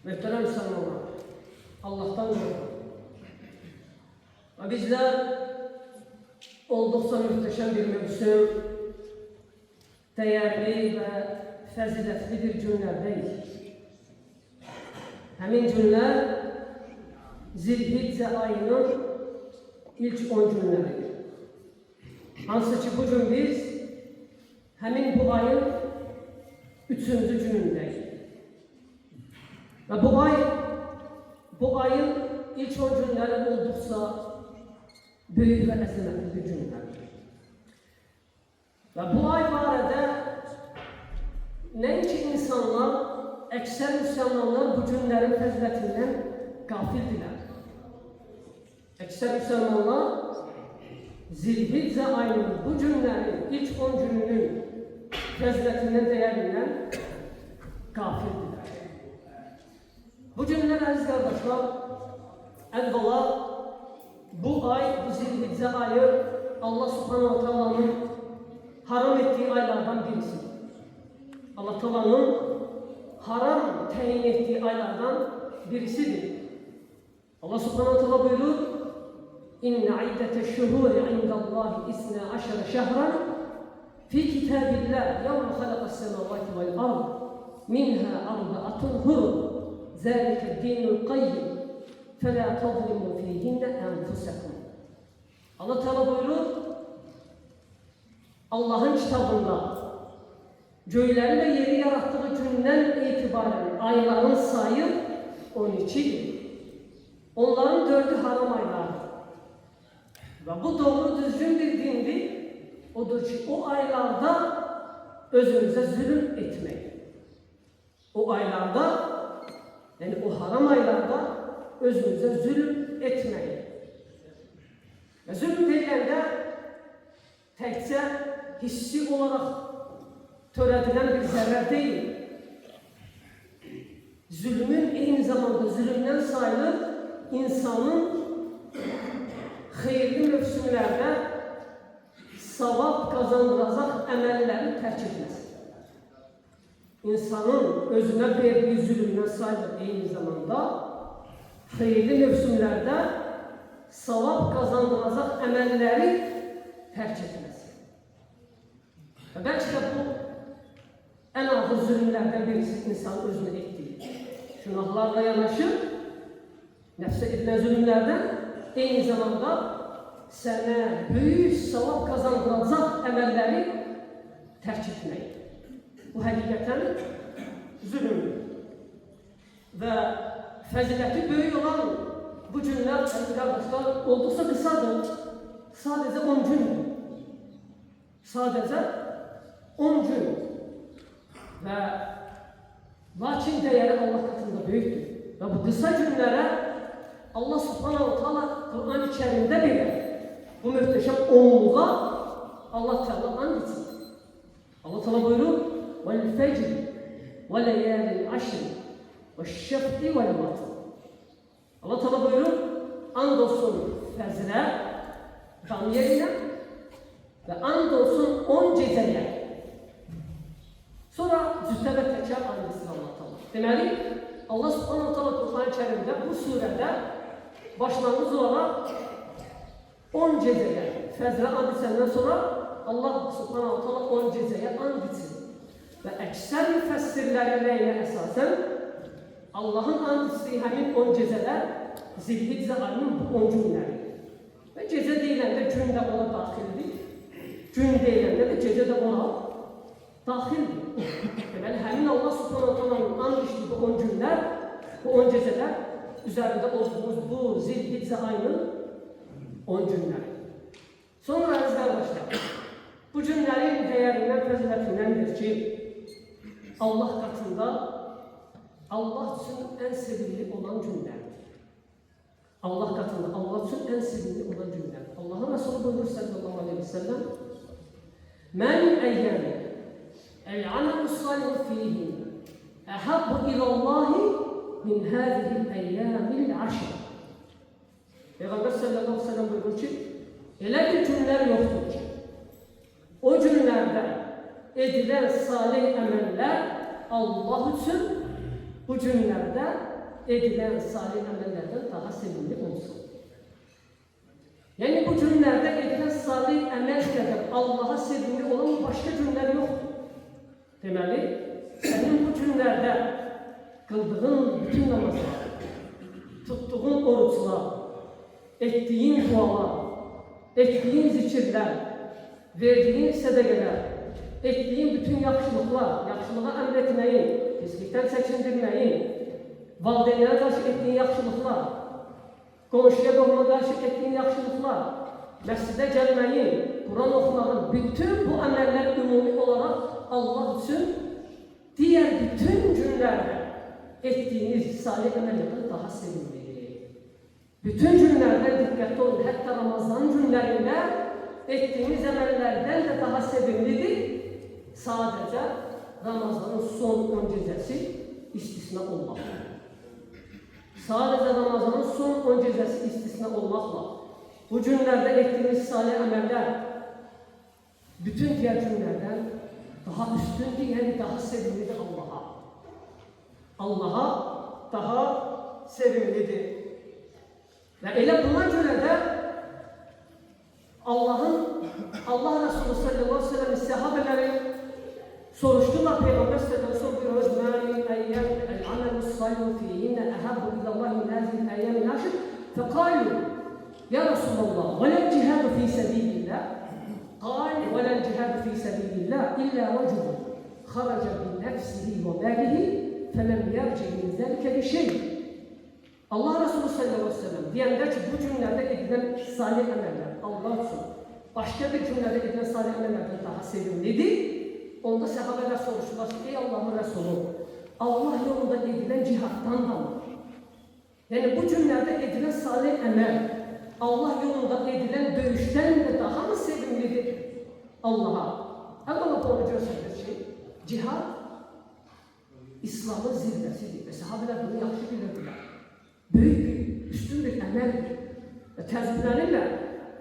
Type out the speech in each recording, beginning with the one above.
Muhterem Müslümanlar, Allah'tan korkun. Bizler oldukça muhteşem bir mevsim, değerli ve faziletli bir günlerdeyiz. Həmin günlər Zilhiccə ayının ilk 10 günləridir. Hansı ki bugün biz həmin bu ayın 3-cü günündəyik. Ve bu ayın ilk 10 günləri olduqca büyük ve əzəmətli bir günlərdir. Ve bu ay barədə nəinki insanlar, əksər müsəlmanlar bu günlərin fəzilətindən qafildirlər. Əksər müsəlmanlar Zilhiccə ayının bu günlərin ilk 10 gününün fəzilətindən, dəyərindən qafildirlər. Bu günlər əziz qardaşlar, əvvəla bu ay, bu Zilhiccə ayı Allah Subhanahu wa Ta'ala'nın haram ettiği aylardan birisidir. Allah Ta'ala'nın haram təyin ettiği aylardan birisidir. Allah Subhanahu wa Ta'ala buyurur: İnne iddete'ş-şuhuri indallahi 12 şehran fi kitabillah yevme halaqas-semavati vel-ard minha arba'atun hurum zâlike'd-dînul qayyim فَلَا تَظْلِمُوا فِيهِنَّ أَنْفُسَكُمْ. Allah Teala buyurur, Allah'ın kitabında göyleri ve yeri yarattığı günden itibaren ayların sayı 12'dir. Onların 4'ü haram aylardır. Ve bu doğru düzgün bir dindir. Odur ki o aylarda özümüze zulüm etmeyin. O aylarda, yani o haram aylarda özünüze zulüm etmeyin. Ve zulüm deyəndə təkcə hissi olarak töredilen bir zərər değil. Zulmün eyni zamanda zulümden sayılır insanın xeyirli mövsümlerde savab kazandıracaq əməlləri tərk etməsi. İnsanın özüne verdiği zulümden sayılır eyni zamanda xeyirli mövsümlərdə savab kazandıracaq əməlləri tərk etməsi. Və bəlkə də bu ən ağır zülmlərdən birisi insan özünə etdiyi günahlarla yanaşır, nəfsə edilən zülmlərdən eyni zamanda sənə böyük savab kazandıracaq əməlləri tərk etmək. Bu həqiqətən zülmdür. Və fəziləti böyük olan bu günlər, əziz qardaşlar, olduqca qısadır. Sadəcə 10 gündür. Sadəcə 10 gün. Və lakin dəyəri Allah katında böyükdür. Və bu qısa günlərə Allah Subhanahu wa Ta'ala Kur'an-ı Kerim'də belə bu möhtəşəm onluğa Allah Teala and etsin. Allah Teala buyurur: وَالْفَجْرِ وَلَيَالِ الْعَشْرِ وَالشَّفْقِ وَالْوَتْرِ. Allah Teala buyurur: andolsun fəzrə, qam yerinə və andolsun 10 gecəyə. Sonra cüzdə və təkrar andısın Allah Teala. Deməli, Allah Subhanahu Teala Kur'an-ı Kerim'də bu surədə başlanğıc olaraq 10 gecəyə fəzrə and içəndən sonra Allah Subhanahu Teala 10 gecəyə and içsin. Və əksər müfəssirlərin rəyinə əsasən Allah'ın and içdiyi həmin 10 gecələr Zilhiccə ayının bu 10 günləri. Və gecə deyiləndə gün də ona daxildir. Gün deyiləndə də gecə də ona daxildir. Deməli, həmin Allah Subhanahu Teala'nın and içdiyi bu 10 günlər, bu 10 gecələr üzərində olduğumuz bu Zilhiccə ayının 10 günləri. Sonra əziz qardaşlar, bu günlərin dəyərindən, fəzilətindəndir ki, Allah katında Allah için en sevimli olan günlerdir. Allah katında Allah için en sevimli olan günler. Allah'ın Resulü buyurur sallallahu aleyhi ve sellem: "Men eyyami el-amelu salihu fihi ehabbu ilallahi min hadihi'l eyyamil aşr." Peygamber sallallahu aleyhi ve sellem buyurur ki, elə bir günler yoktur ki, o günlerde edilen salih əməllər Allah için bu günlərdə edilən salih əməllərdən daha sevimli olsun. Yəni bu günlərdə edilən salih əməl qədər Allaha sevimli olan başqa günlər yoxdur. Deməli, sənin bu günlərdə qıldığın bütün namazlar, tuttuğun oruçlar, etdiyin dualar, etdiyin zikirlər, verdiyin sədəqələr, etdiyin bütün yaxşılıqlar, yaxşılığa əmr etməyin, pislikdən çəkindirməyin, valideynlərə qarşı etdiyin yaxşılıqlar, qonşuya qohuma qarşı etdiyin yaxşılıqlar, məscidə gəlməyin, Quran oxumağın, bütün bu əməllər ümumi olaraq Allah üçün digər bütün günlərdə etdiyiniz salih əməllərdən daha sevimlidir. Bütün günlərdə diqqətli olun, hətta Ramazan günlərində etdiyiniz əməllərdən də daha sevimlidir. Sadəcə Ramazanın son 10 gecəsi istisna olmaqla. Sadəcə Ramazanın son 10 gecəsi istisna olmaqla. Bu günlərdə etdiyiniz salih əməllər bütün digər günlərdən daha üstündür, yəni daha sevimlidir Allaha. Allaha daha sevimlidir. Və elə buna görə də Allah Resulü sallallahu aleyhi ve sellem sahabeləri soruşdular, Peyğəmbər sallallahu aleyhi ve sellem bir əyyəm el-aməl salih fihinə əhəbbu ilallahi min həzil əyyəm nəşr fəqalu ya Resulallah və lə cihadu fi səbilillah قال ولا الجهاد في سبيل الله إلا رجل خرج بنفسه وماله فلم يرجع من ذلك بشيء. Allah Resulü sallallahu aleyhi ve sellem deyəndə ki, bu günlərdə edilən salih əməllər Allah üçün başqa bir günlərdə edilən salih əməllərdən daha sevimlidir. Onda səhabələr soruşdular ki, ey Allahın Resulü, Allah yolunda edilən cihaddan da mı? Yəni bu günlərdə edilən salih əməl Allah yolunda edilən döyüşdən də daha mı sevimlidir Allaha? Əvvəla onu göstərir ki, cihad İslamın zirvəsidir və sahabələr bunu yaxşı bilirdilər. Böyük bir, üstün bir əməldir. Və təzbirlərinlə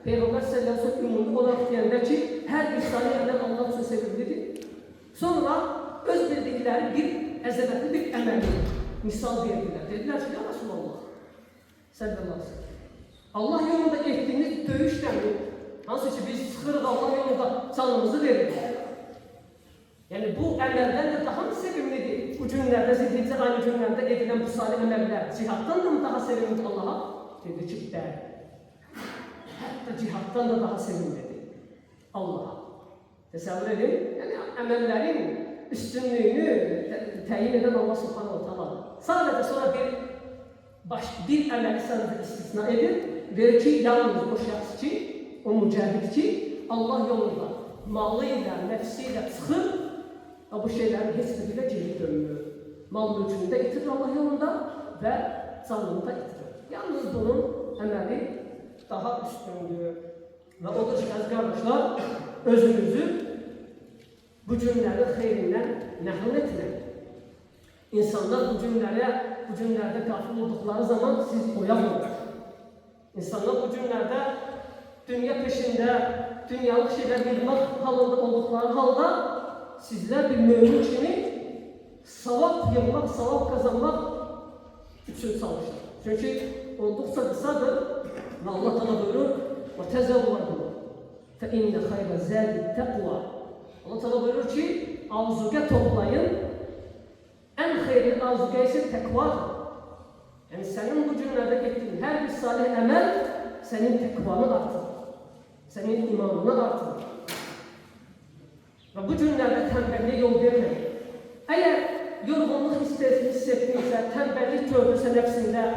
Peyğəmbər sallallahu aleyhi ve sellem ümumi olaraq deyəndə ki, hər bir salih əməl Allah üçün sevimlidir. Sonra öz bildikləri bir əzəmətli bir əməli misal verdilər. Dedilər ki, ya Resulallah sallallahu aleyhi ve sellem Allah yolunda etdiyimiz döyüşdən hansı ki biz çıxırıq Allah yolunda canımızı veririk. Yəni bu əməldən də daha mı sevimlidir? Bu günlərdə, zilhicə aynı günlərdə edilən bu salih əməllər cihaddan da mı daha sevimlidir Allaha? Dedi ki, bəli. Hətta cihaddan da daha sevimlidir Allaha. Təsəvvür edin, yəni əməllərin üstünlüyünü təyin edən Allah subhanahu wa ta'ala. Sadəcə sonra bir əməli sadəcə istisna edir. Verir ki, yalnız o şəxs ki, o mücahid ki, Allah yolunda malı ilə, nəfsi ilə çıxır və bu şeylərin heç biri ilə geri dönmür. Mal mülkünü də itirir Allah yolunda və canını da itirir. Yalnız bunun əməli daha üstündür. Və odur ki, əziz qardaşlar, özünüzü bu günlərin xeyrindən məhrum etmək. İnsanlar bu günlərdə qafil olduqları zaman siz oyaq olun. İnsanlar bu günlərdə dünya peşində, dünyalık şeyler yığmaq halında olduqları halda sizlər bir mümin kimi savab yığmaq, savab kazanmaq üçün çalışır. Çünki olduqca qısadır və Allah Teala buyurur وَتَزَوَّدُوا فَاِنَّ خَيْرَ زَادِ التَّقْوَى. Allah Teala buyurur ki, arzuqə toplayın, ən xeyirli arzuqə isə təqvadır. Yəni sənin bu günlərdə etdiyin hər bir salih əməl sənin təqvanı artırır, sənin imanını artırır. Və bu günlərdə tənbəlliyə yol verməyin. Əgər yorğunluq hiss etdinsə, tənbəllik gördünsə nəfsində,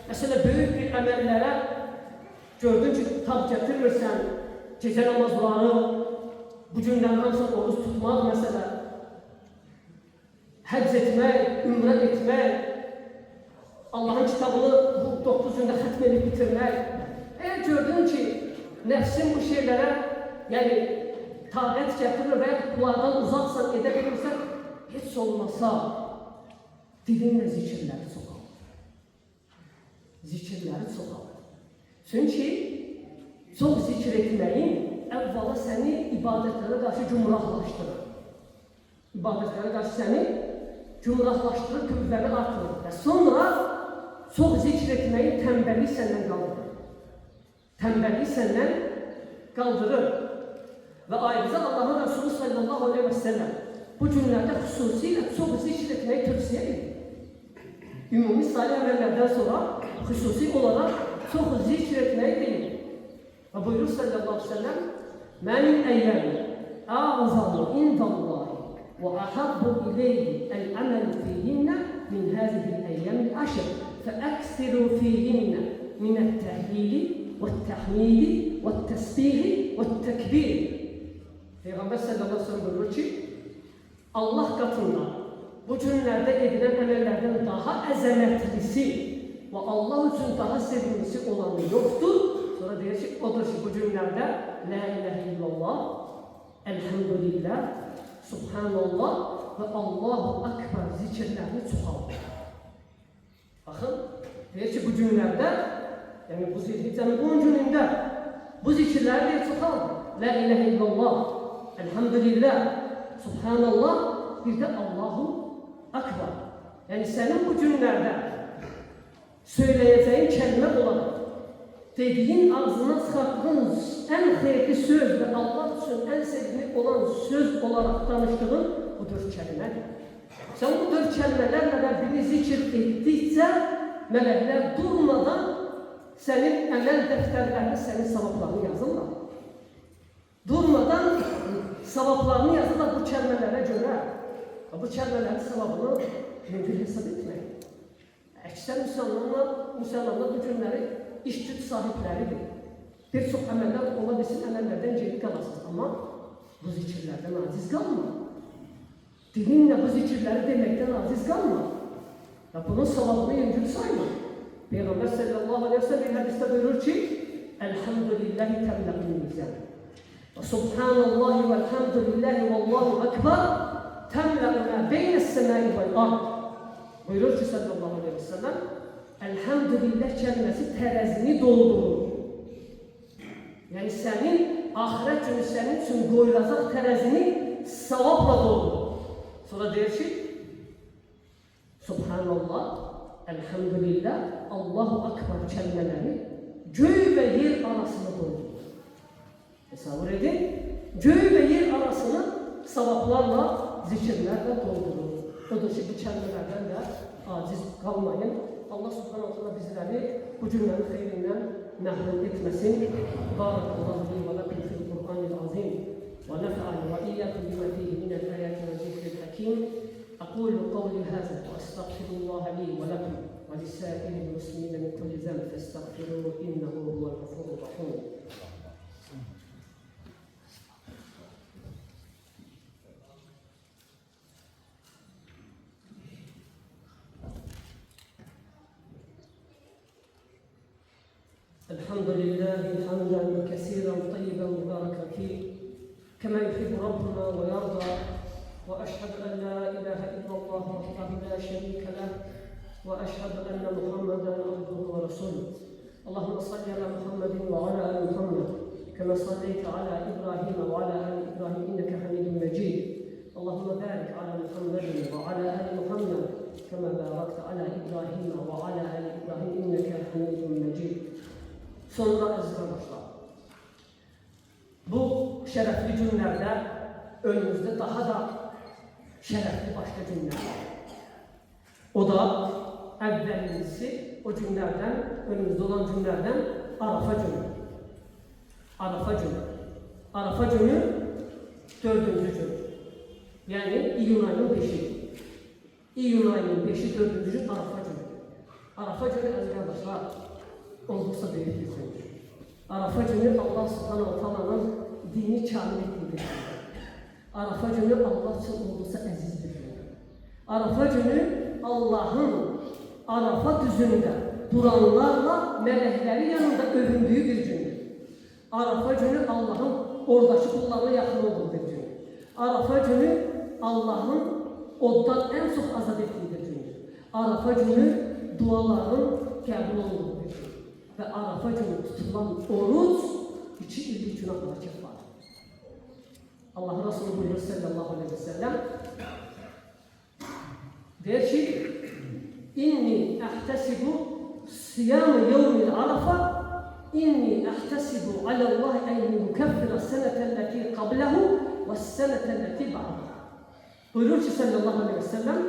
məsələ böyük bir əməllərə gördün ki, tab gətirmirsən, gecə namazları, bu günlərin hamısını oruç tutmaq məsələ, həcc etmək, ümrə etmək, Allahın kitabını bu 9 gündə xətm edib bitirmək. Əgər gördün ki, nəfsin bu şeylərə, yəni taqət gətirir və bunlardan uzaqsan, edə bilirsən, heç olmasa dilinlə zikirləri çoxalır. Zikirləri çoxalır. Çünki çox zikir etməyin əvvəla səni ibadətlərə qarşı gümrahlaşdırır. İbadətlərə qarşı səni Cumhurlaşdırır, qüvvəni artırır. Və sonra çox zikr etməyi tənbəllik səndən qaldırır. Tənbəllik səndən qaldırır. Və ayrıca Allahın Resulü sallallahu aleyhi ve sellem bu günlərdə xüsusilə çox zikr etməyi tövsiyə edir. Ümumi salih əməllərdən sonra xüsusi olaraq çox zikr etməyi bilir. Və buyurur sallallahu aleyhi ve sellem: "Mən əyyəmi a'zamu indallahi və ahabbu ileyhi el-əməl fihinna min hâzihil əyyəmil əşr fəəksiru fihinna minət-təhlili və-təhmidi və-təsbihi və-təkbir." Peyğəmbər sallallahu aleyhi ve sellem buyurur ki, Allah katında bu günlerde edilen əməllərdən daha əzəmətlisi ve Allah için daha sevimlisi olanı yoktur. Sonra deyir ki, odur ki bu günlerde La ilahe illallah, Elhamdülillah, Subhanallah ve Allahu Akbar zikirlerini çoxaldır. Bakın, deyir ki bu günlerde, yani bu zilhiccenin 10 gününde bu zikirleri deyir çoxaldır. La ilahe illallah, Elhamdülillah, Subhanallah, bir de Allahu Akbar. Yani senin bu günlerde söyleyeceğin kelime olarak, dediğin ağzına çıkarttığın en hayırlı söz ve Allah için en sevgili olan söz olarak danıştığın bu 4 kelimedir. Sen bu 4 kelimelerle de birini zikir ettikçe melekler durmadan senin emel defterlerinde senin sevaplarını yazırlar. Durmadan sevaplarını yazırlar bu kelimelere göre. Bu kelimelerin sevabını mümkün hesap etmeyin. Əksər müsəlmanlar bu günləri iş güc sahipləridir. Bir çox əməllər ola bilsin, əməllərdən geri qalasınız. Amma bu zikirlərdən aciz qalma. Dilinlə bu zikirləri deməkdən aciz qalma. Və bunun savabını yüngül sayma. Peyğəmbər sallallahu aleyhi ve sellem bir hədisdə buyurur ki, Elhamdülillahi təmləqin mizan. Və subhanallahi və elhamdülillahi və Allahu akbar təmləqinə beynəs-səmai vəl-ard. Buyurur ki sallallahu aleyhi ve sellem, Elhamdülillah kelimesi terezini doldurur. Yani senin ahiret günü senin için koyulacak terezini sevapla doldurur. Sonra der ki, Subhanallah, Elhamdülillah, Allahu Akbar kelimeleri göğü ve yer arasını doldurur. Hesabır edin, göğü ve yer arasını sevaplarla, zikirlerle doldurur. Odur ki bu kelimelerden de aciz kalmayın. Allah subhanahu wa ta'ala bizleri bu cümlenin xeyrinden mahrum etmesin. Barakallahu li ve lakum fil Kur'anil azim ve nefa'ani ve iyyakum bima fihi min al-ayati ve zikril hakim. Aqulu qawli hadha ve astaghfirullah li ve lakum ve lisa'iril muslimin min kulli zanb fastaghfiruhu innahu huvel gafurur rahim. الحمد لله حمدا كثيرا طيبا مباركا فيه كما يحب ربنا ويرضى واشهد ان لا اله الا الله وحده لا شريك له واشهد ان محمدا عبده ورسوله اللهم صل على محمد وعلى ال محمد كما صليت على ابراهيم وعلى ال ابراهيم انك حميد مجيد اللهم بارك على محمد وعلى ال محمد كما باركت على ابراهيم وعلى ال ابراهيم انك حميد مجيد. Sonra aziz kardeşler, bu şerefli günlerde önümüzde daha da şerefli başka günler var. O da evvelisi o günlerden, önümüzde olan günlerden Arafa günü. Arafa günü. Arafa günü 4. gün. Yani İyun ayının 5'i. İyun ayının 5'i 4. gün Arafa günü. Arafa günü aziz kardeşler, oldukça büyük bir gün. Arafa günü Allah subhanahu wa ta'ala'nın dini kamil ettiği bir gün. Arafa günü Allah için oldukça aziz bir gün. Arafa günü Allah'ın Arafa düzünde duranlarla melekleri yanında övündüğü bir gün. Arafa günü Allah'ın oradaki kullarına yakın olduğu bir gün. Arafa günü Allah'ın oddan en çok azat ettiği bir gün. Arafa günü duaların kabul olduğu bir gün. Ve Arafa günü tutulan oruç 2 illik günahlar kefaret. Allah Resulü buyuruyor sallallahu aleyhi ve sellem, Der ki, inni əhtəsibu siyam-ı yevmil arafa, inni əhtəsibu aləllahi ən yukəffira sənətəlləti qabləhu və sənətəlləti ba'dahu. Buyurur ki sallallahu aleyhi ve sellem,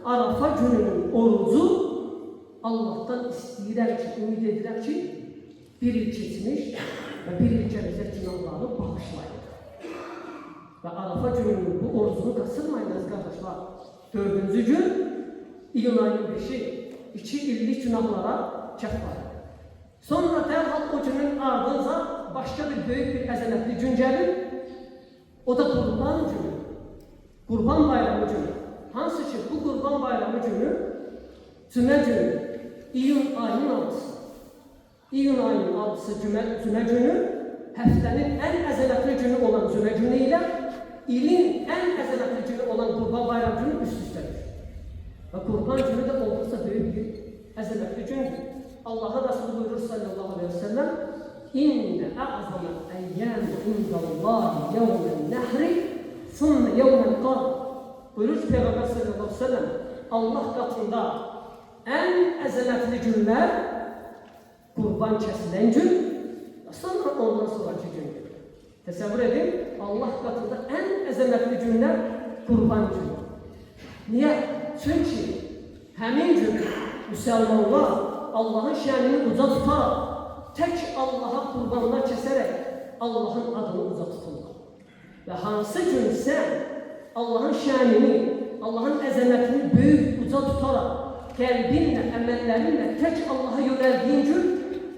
Arafa gününün orucu Allah'tan istəyirəm ki, ümid edirəm ki, bir il keçmiş və bir il gələcək günahları bağışlayır. Və Arafa gününün bu orucunu qaçırmayınız qardaşlar. 4-cü gün, iyun ayının 5-i, 2 illik günahlara kəffarə. Sonra dərhal o günün ardınca başqa bir böyük bir əzəmətli gün gəlir. O da Qurban günü. Qurban bayramı günü. Hansı ki bu Qurban bayramı günü cümə günü, iyun ayının 6-sı. İyun ayının 6-sı cümə günü, həftənin ən əzəmətli günü olan cümə günü ilə ilin ən əzəmətli günü olan Qurban bayramı günü üst-üstədir. Və Qurban günü də olduqca böyük bir əzəmətli gündür. Allah'ın Resulü buyurur sallallahu aleyhi ve sellem, İnne a'zamel eyyâmi indallâhi yevmen nehri sümme yevmen qar. Buyurur ki Peygamber sallallahu aleyhi ve sellem, Allah katında en əzəmətli günler Qurban kesilen gün ve sonra ondan sonraki gündür. Təsəvvür edin, Allah katında en əzəmətli günler Qurban günü. Niye? Çünkü həmin gün Müslümanlar Allah'ın şənini uca tutaraq, tək Allah'a qurbanlar kəsərək Allah'ın adını uca tuturlar. Və hansı gün sən Allah'ın şənini, Allah'ın əzəmətini böyük uca tutaraq, qəlbinlə, əməllərinlə tək Allah'a yönəldiyin gün,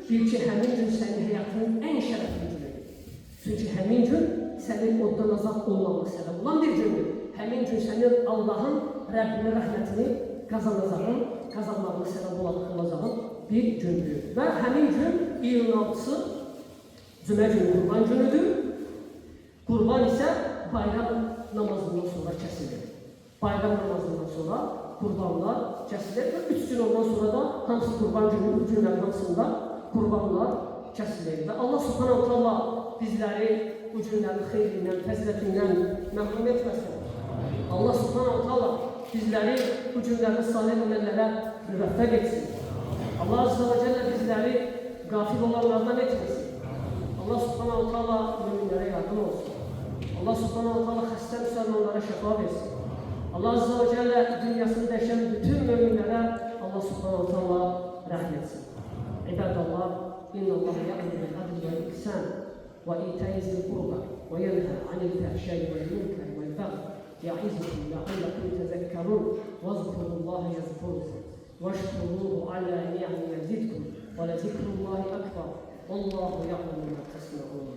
bil ki, həmin gün sənin həyatının ən şərəfli günüdür. Çünki həmin gün sənin oddan azad olmağına səbəb olan bir gündür. Həmin gün sənin Allah'ın Rəbbinin rəhmətini kazanmağına səbəb olacağın bir gündür. Və həmin gün iyun 6-sı cümə günü Qurban günüdür. Qurban isə bayram namazından sonra kəsilir. Bayram namazından sonra qurbanlar kəsilir və 3 gün ondan sonra da hansı Qurban günü, bu günlərin hamısında qurbanlar kəsilir. Və Allah subhanahu wa ta'ala bizləri bu günlərin xeyrindən, fəzilətindən məhrum etməsin. Allah subhanahu wa ta'ala bizləri bu günlərdə salih əməllərə müvəffəq etsin. Allah azze ve celle bizləri qafil olanlardan etmesin. Allah subhanahu wa ta'ala müminlərə yardım olsun. Allah subhanahu wa ta'ala xəstə müsəlmanlara şəfa versin. Allah azze ve celle dünyasını dəyişən bütün müminlərə Allah subhanahu wa ta'ala rəhm etsin. İbadallah, innallah ya'muru bil adli vel ihsan ve ita'i zil qurba ve yenha anil fahşai vel munkari vel baghi يعظكم لعلكم تذكرون واذكروا الله يذكركم واشكروه على نعمه يزدكم ولذكر الله اكبر والله يعلم ما تصنعون.